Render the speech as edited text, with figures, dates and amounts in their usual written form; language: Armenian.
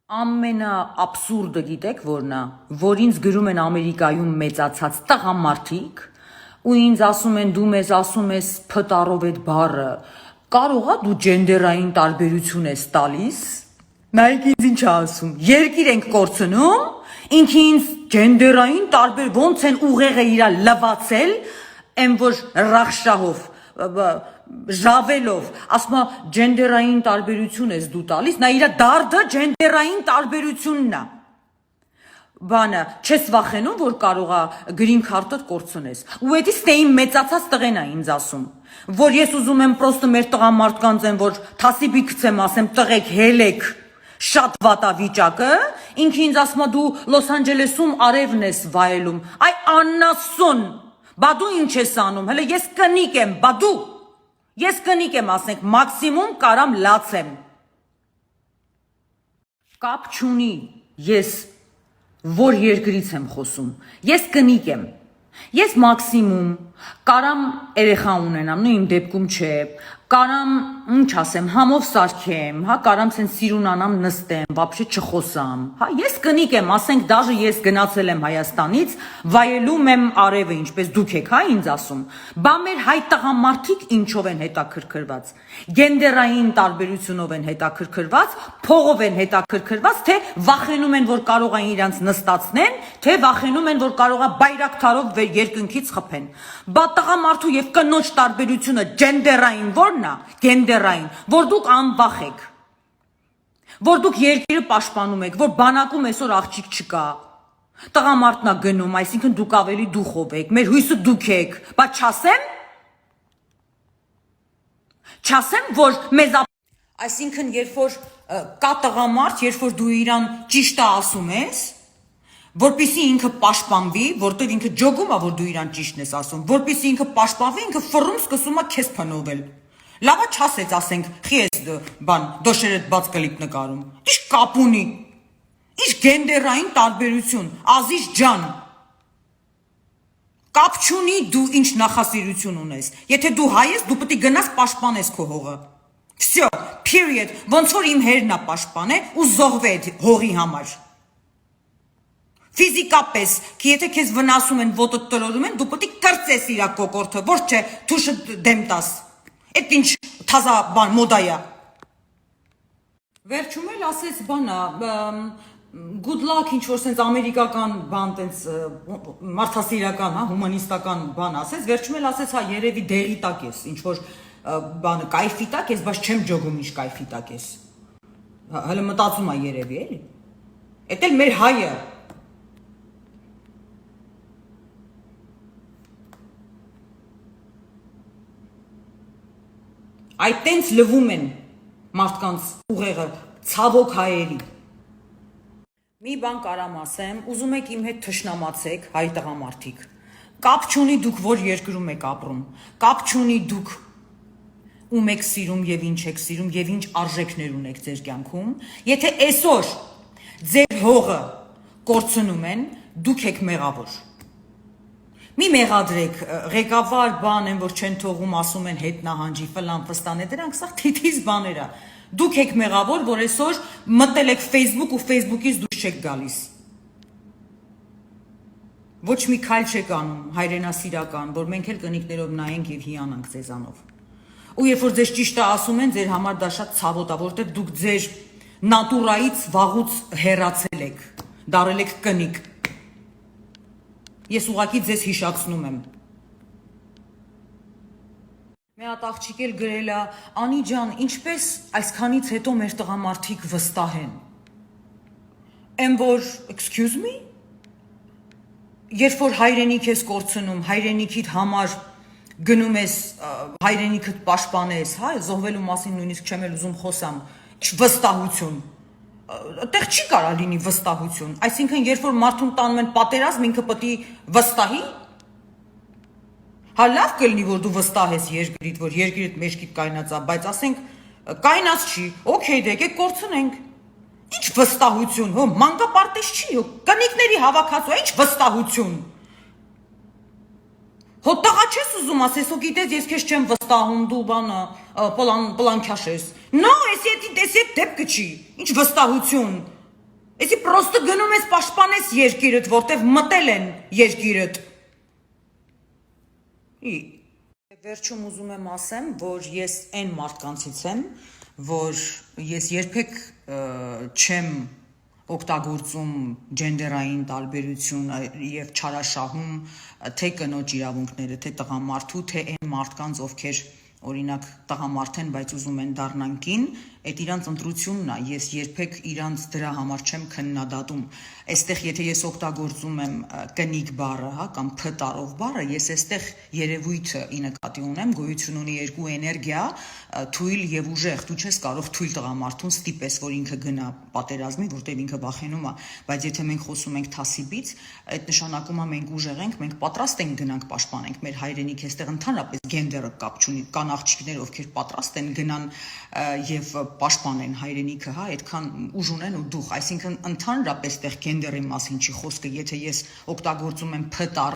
Ամենաաբսուրդը գիտեք որն է, որ ինձ գրում են Ամերիկայում մեծացած տղամարդիկ ու ինձ ասում են դու մեզ ասում ես փտարով այդ բառը, կարող է դու ջենդերային տարբերություն ես տալիս, նայեք ինձ ինչ ասում, երկիր ենք կորցնում, ինքը ինձ ջենդերային տարբեր ոնց են ուղեղը իրա լվացել, եմ որ ռախշահով ժավելով, ասում է ջենդերային տարբերություն ես դու տալիս, նա իրա դարդը ջենդերային տարբերությունն է։ Բանը, չես վախենում, որ կարող է գրին քարտը կորցնես։ Ու էդի ստեին մեծացած տղեն է ինձ ասում, որ ես ուզում եմ պրոստը մեր տղամարդկանց են, որ թասիբի գցեմ, ասեմ տղեկ հելեք, շատ վատա վիճակը, ինքը ինձ ասում է դու Լոս Անջելեսում արևն ես վայելում, այ աննասուն, բա դու ինչ ես անում, հələ ես կնիկ եմ, բա դու, ես կնիկ եմ, ասենք, մաքսիմում կարամ լացեմ, կապ չունի, ես որ երկրից եմ խոսում, ես կնիկ եմ, ես մաքսիմում կարամ երեխա ունենամ, նույն իմ դեպքում չէ, կարամ, ինչ ասեմ, համով սարքեմ, հա, կարամ սեն սիրունանամ նստեմ, վաբշե չխոսամ, հա, ես կնիկ եմ, ասենք, դաժը ես գնացել եմ Հայաստանից, վայելում եմ արևը, ինչպես դուք եք, հա, ինձ ասում, բա մեր հայ տղամարդիկ ինչով են հետաքրքրված, գենդերային տարբերությունով են հետաքրքրված, փողով են հետաքրքրված, թե վախենում են, որ կարող են իրանց նստացնեն, թե վախենում են, որ կարող է բայրակթարով երկնքից խփեն, բա տղամարդու և կնոջ տարբերությունը ջենդերային որն է, գենդերային, որ դուք անվախ եք, որ դուք երկիրը պաշտպանում եք, որ բանակում այսօր աղջիկ չկա, տղամարդն է գնում, այսինքն դուք ավելի դուխով եք, մեր հույսը դուք եք, բա չասեմ, որ մեզ այսինքն երբ որ կա տղամարդ, երբ որ դու իրան ճիշտը ասում ես, որպիսի ինքը պաշտպանվի, որտեղ ինքը ջոգում է, որ դու իրան ճիշտն ես ասում, որպիսի ինքը պաշտպանվի, ինքը ֆռում սկսում է քեզ փնովել։ Լավա չասեց, ասենք, խի ես բան, դոշերդ բաց կլիպ նկարում։ Ինչ կապ ունի։ Ինչ գենդերային տարբերություն, Ազիզ ջան։ Կապ չունի դու ինչ նախասիրություն ունես։ Եթե դու հայ ես, դու պետք է գնաս պաշտպանես քո հողը։ Всё, period, ոնց որ իմ հերն է պաշտպանել ու զոհվե հողի համար։ Ֆիզիկապես, եթե քեզ վնասում են, ոտդ տրորում են, դու պետք է կրծես իրա կոկորտը, ոչ չէ, թուշը դեմ տաս։ Էդ ինչ թազա բան մոդա է։ Վերջում էլ ասեց բանա, good luck ինչ որ սենց ամերիկական բան տենց մարդասիրական, հա, հումանիստական բան ասեց, վերջում էլ ասեց, հա, երևի դեղի տակ ես, ինչ որ բանը կայֆի տակ ես, բայց չեմ ջոգում ինչ կայֆի տակ ես։ Հələ մտածում է երևի, էլի։ Էդ էլ մեր հայը։ Այդ տենց լվում են մարդկանց ուղեղը, ցավոք հայերի։ Մի բան կարամ ասեմ, ուզում եք իմ հետ թշնամացեք, հայ տղամարդիկ։ Կապ չունի դուք որ երկրում եք ապրում, կապ չունի դուք ում եք սիրում եւ ինչ եք սիրում եւ ինչ արժեքներ ունեք ձեր կյանքում, եթե այսօր ձեր հողը կորցնում են, դուք եք մեղավոր։ Մի մեղադրեք, ղեկավար բան են, որ չեն թողում, ասում են հետ նահանջի, ֆլան ֆստան է, դրանք սա թիթիզ բաներ է։ Դուք եք մեղավոր, որ այսօր մտել եք Facebook ու Facebook-ից դուրս չեք գալիս։ Ոչ մի քայլ չեք անում, հայրենասիրական, որ մենք էլ կնիկներով նայենք եւ հիանանք ձեզանով։ Ու երբ որ ձեզ ճիշտը ասում են, ձեր համար դա շատ ցավոտ է, որտեղ դուք ձեր նատուրայից վաղուց հեռացել եք, դարել եք կնիկ։ Ես ուղղակի ձեզ հիշացնում եմ։ Մի հատ աղջիկ էլ գրել է, Անի ջան, ինչպես այսքանից հետո մեր տղամարդիկ վստահ են։ Եմ որ, excuse me, երբ որ հայրենիք ես կորցնում, հայրենիքիդ համար գնում ես, հայրենիքդ պաշտպանես, հա, զոհվելու մասին նույնիսկ չեմ էլ ուզում խոսամ, ինչ վստահություն։ Այդտեղ չի կարա լինի վստահություն, այսինքն երբ որ մարդուն տանում են պատերազմ, ինքը պետք է վստահի։ Հա լավ կլինի, որ դու վստահես երկրիդ, որ երկրիդ մեջքիդ կայնած է, բայց ասենք կայնած չի, օքեյ դե եկեք կորցնենք։ Ինչ վստահություն, հո մանկապարտեզ չի, հո կնիկների հավաքածու, ինչ վստահություն։ Հո տղա չես ուզում ասես, հո գիտես, ես քեզ չեմ վստահում, դու բանը պլանքաշ ես։ No, էսի դեպքը չի, ինչ վստահություն։ Էսի պրոստը գնում ես պաշտպանես երկիրդ, որտեվ մտել են երկիրդ։ Վերջում ուզում եմ ասեմ, որ ես այն մարդկանցից եմ, որ ես երբեք չեմ օգտագործում ջենդերային տարբերություն եւ չարաշահում թե կնոջ իրավունքները, թե տղամարդու, թե այն մարդկանց, ովքեր օրինակ տղամարդ են, բայց ուզում են դառնան կին, այդ իրանց ընտրությունն է, ես երբեք իրանց դրա համար չեմ քննադատում։ Այստեղ եթե ես օգտագործում եմ կնիկ բառը, հա, կամ փ տառով բառը, ես այստեղ երևույթը ի նկատի ունեմ, գոյություն ունի երկու էներգիա, թույլ եւ ուժեղ։ Դու չես կարող թույլ տղամարդուն ստիպես, որ ինքը գնա պատերազմի, որտեղ ինքը վախենում է, բայց եթե մենք խոսում ենք թասիբից, այդ նշանակում է մենք ուժեղ ենք, մենք պատրաստ ենք գնանք պաշտպանենք մեր հայրենիք, այստեղ ընդհանրապես գենդերը կապ չունի, կան աղջիկներ, ովքեր պատրաստ են գնան եւ պաշտպանեն հայրենիքը, հա, այդքան ուժ ունեն ու դուխ, այսինքն ընդհանրապես այդտեղ գենդերի մասին չի խոսքը, եթե ես օգտագործում եմ փ տառ